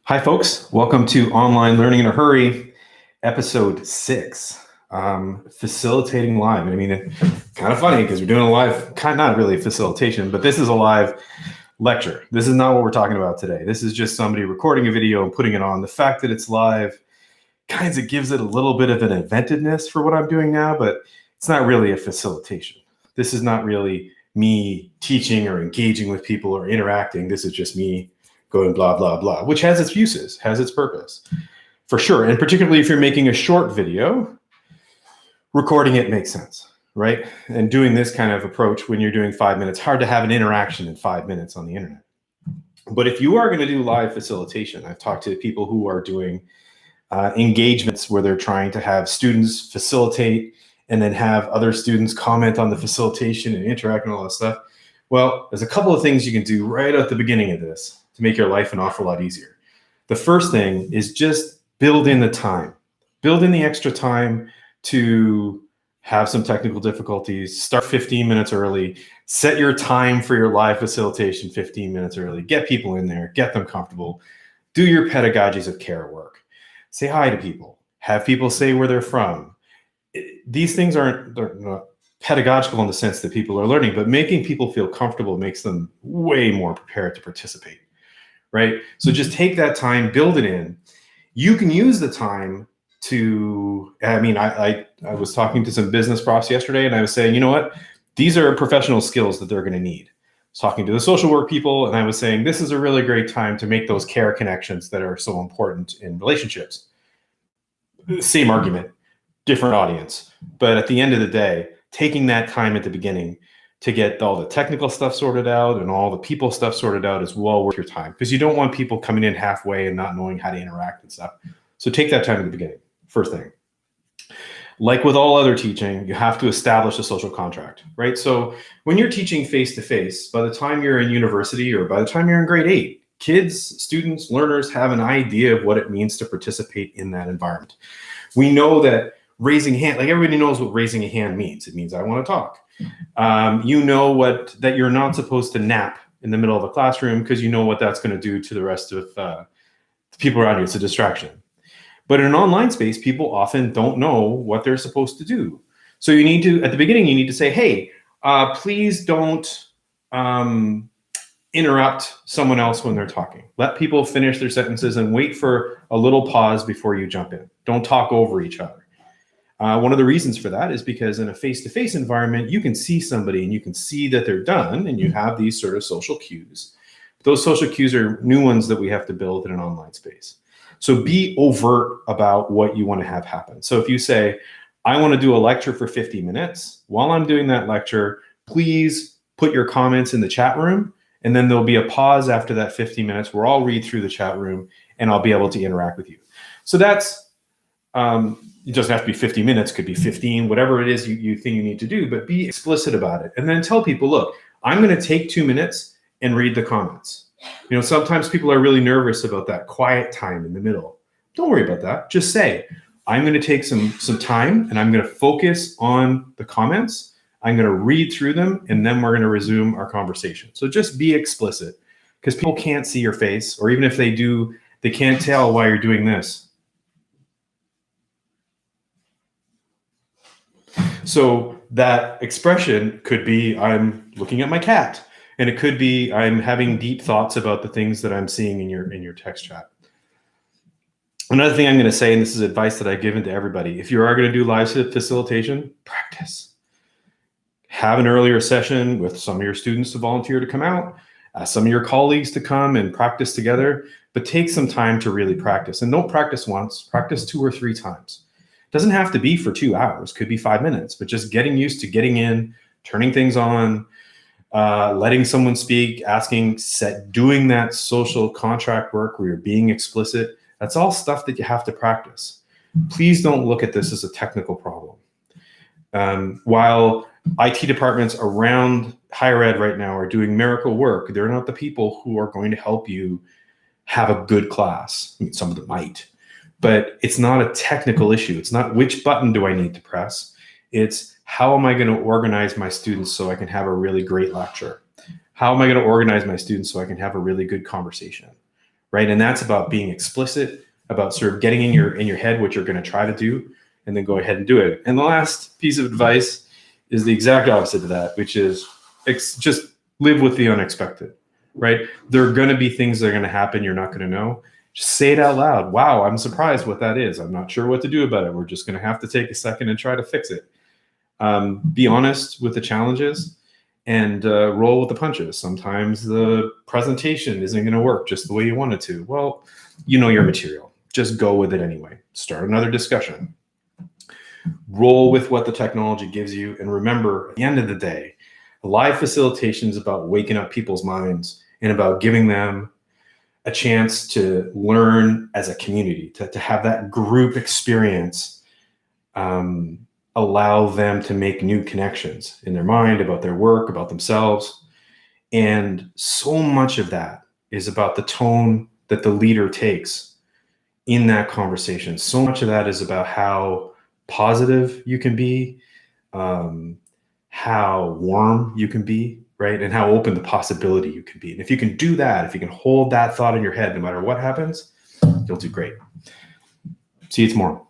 Hi, folks. Welcome to Online Learning in a Hurry, episode 6, facilitating live. I mean, it's kind of funny because we're doing a live, not really a facilitation, but this is a live lecture. This is not what we're talking about today. This is just somebody recording a video and putting it on. The fact that it's live kind of gives it a little bit of an inventiveness for what I'm doing now, but it's not really a facilitation. This is not really me teaching or engaging with people or interacting. This is just me going blah, blah, blah, which has its uses, has its purpose, for sure. And particularly if you're making a short video, recording it makes sense, right? And doing this kind of approach when you're doing 5 minutes, hard to have an interaction in 5 minutes on the internet. But if you are going to do live facilitation, I've talked to people who are doing engagements where they're trying to have students facilitate and then have other students comment on the facilitation and interact and all that stuff. Well, there's a couple of things you can do right at the beginning of this to make your life an awful lot easier. The first thing is just build in the time. Build in the extra time to have some technical difficulties. Start 15 minutes early. Set your time for your live facilitation 15 minutes early. Get people in there. Get them comfortable. Do your pedagogies of care work. Say hi to people. Have people say where they're from. These things they're not pedagogical in the sense that people are learning, but making people feel comfortable makes them way more prepared to participate. Right? So just take that time, build it in. You can use the time to, I was talking to some business profs yesterday and I was saying, you know what? These are professional skills that they're going to need. I was talking to the social work people and I was saying, this is a really great time to make those care connections that are so important in relationships. Same argument, different audience. But at the end of the day, taking that time at the beginning to get all the technical stuff sorted out and all the people stuff sorted out is well worth your time, because you don't want people coming in halfway and not knowing how to interact and stuff. So take that time at the beginning, first thing. Like with all other teaching, you have to establish a social contract, right? So when you're teaching face-to-face, by the time you're in university or by the time you're in grade 8, kids, students, learners have an idea of what it means to participate in that environment. We know that raising hand, like everybody knows what raising a hand means. It means I want to talk. You know that you're not supposed to nap in the middle of a classroom because you know what that's going to do to the rest of the people around you. It's a distraction. But in an online space, people often don't know what they're supposed to do. So you need to, at the beginning, you need to say, hey, please don't interrupt someone else when they're talking. Let people finish their sentences and wait for a little pause before you jump in. Don't talk over each other. One of the reasons for that is because in a face-to-face environment, you can see somebody and you can see that they're done and you have these sort of social cues. Those social cues are new ones that we have to build in an online space. So be overt about what you want to have happen. So if you say, I want to do a lecture for 50 minutes, while I'm doing that lecture, please put your comments in the chat room, and then there'll be a pause after that 50 minutes where I'll read through the chat room and I'll be able to interact with you. So that's, it doesn't have to be 50 minutes, could be 15, whatever it is you think you need to do, but be explicit about it. And then tell people, look, I'm going to take 2 minutes and read the comments. You know, sometimes people are really nervous about that quiet time in the middle. Don't worry about that. Just say, I'm going to take some time and I'm going to focus on the comments. I'm going to read through them and then we're going to resume our conversation. So just be explicit, because people can't see your face, or even if they do, they can't tell why you're doing this. So that expression could be, I'm looking at my cat. And it could be, I'm having deep thoughts about the things that I'm seeing in your text chat. Another thing I'm going to say, and this is advice that I've given to everybody, if you are going to do live facilitation, practice. Have an earlier session with some of your students to volunteer to come out, ask some of your colleagues to come and practice together, but take some time to really practice. And don't practice once, practice 2 or 3 times. It doesn't have to be for 2 hours, could be 5 minutes, but just getting used to getting in, turning things on, letting someone speak, doing that social contract work where you're being explicit. That's all stuff that you have to practice. Please don't look at this as a technical problem. While IT departments around higher ed right now are doing miracle work, they're not the people who are going to help you have a good class. I mean, some of them might, but it's not a technical issue. It's not which button do I need to press. It's how am I going to organize my students so I can have a really great lecture? How am I going to organize my students so I can have a really good conversation? right? And that's about being explicit, about sort of getting in your head what you're going to try to do, and then go ahead and do it. And the last piece of advice is the exact opposite of that, which is just live with the unexpected, right? There are going to be things that are going to happen you're not going to know. Just say it out loud. Wow, I'm surprised what that is. I'm not sure what to do about it. We're just going to have to take a second and try to fix it. Be honest with the challenges and roll with the punches. Sometimes the presentation isn't going to work just the way you want it to. Well, you know your material. Just go with it anyway. Start another discussion. Roll with what the technology gives you. And remember, at the end of the day, live facilitation is about waking up people's minds and about giving them a chance to learn as a community, to have that group experience, allow them to make new connections in their mind about their work, about themselves. And so much of that is about the tone that the leader takes in that conversation. So much of that is about how positive you can be, how warm you can be, right? And how open the possibility you can be. And if you can do that, if you can hold that thought in your head, no matter what happens, you'll do great. See you tomorrow.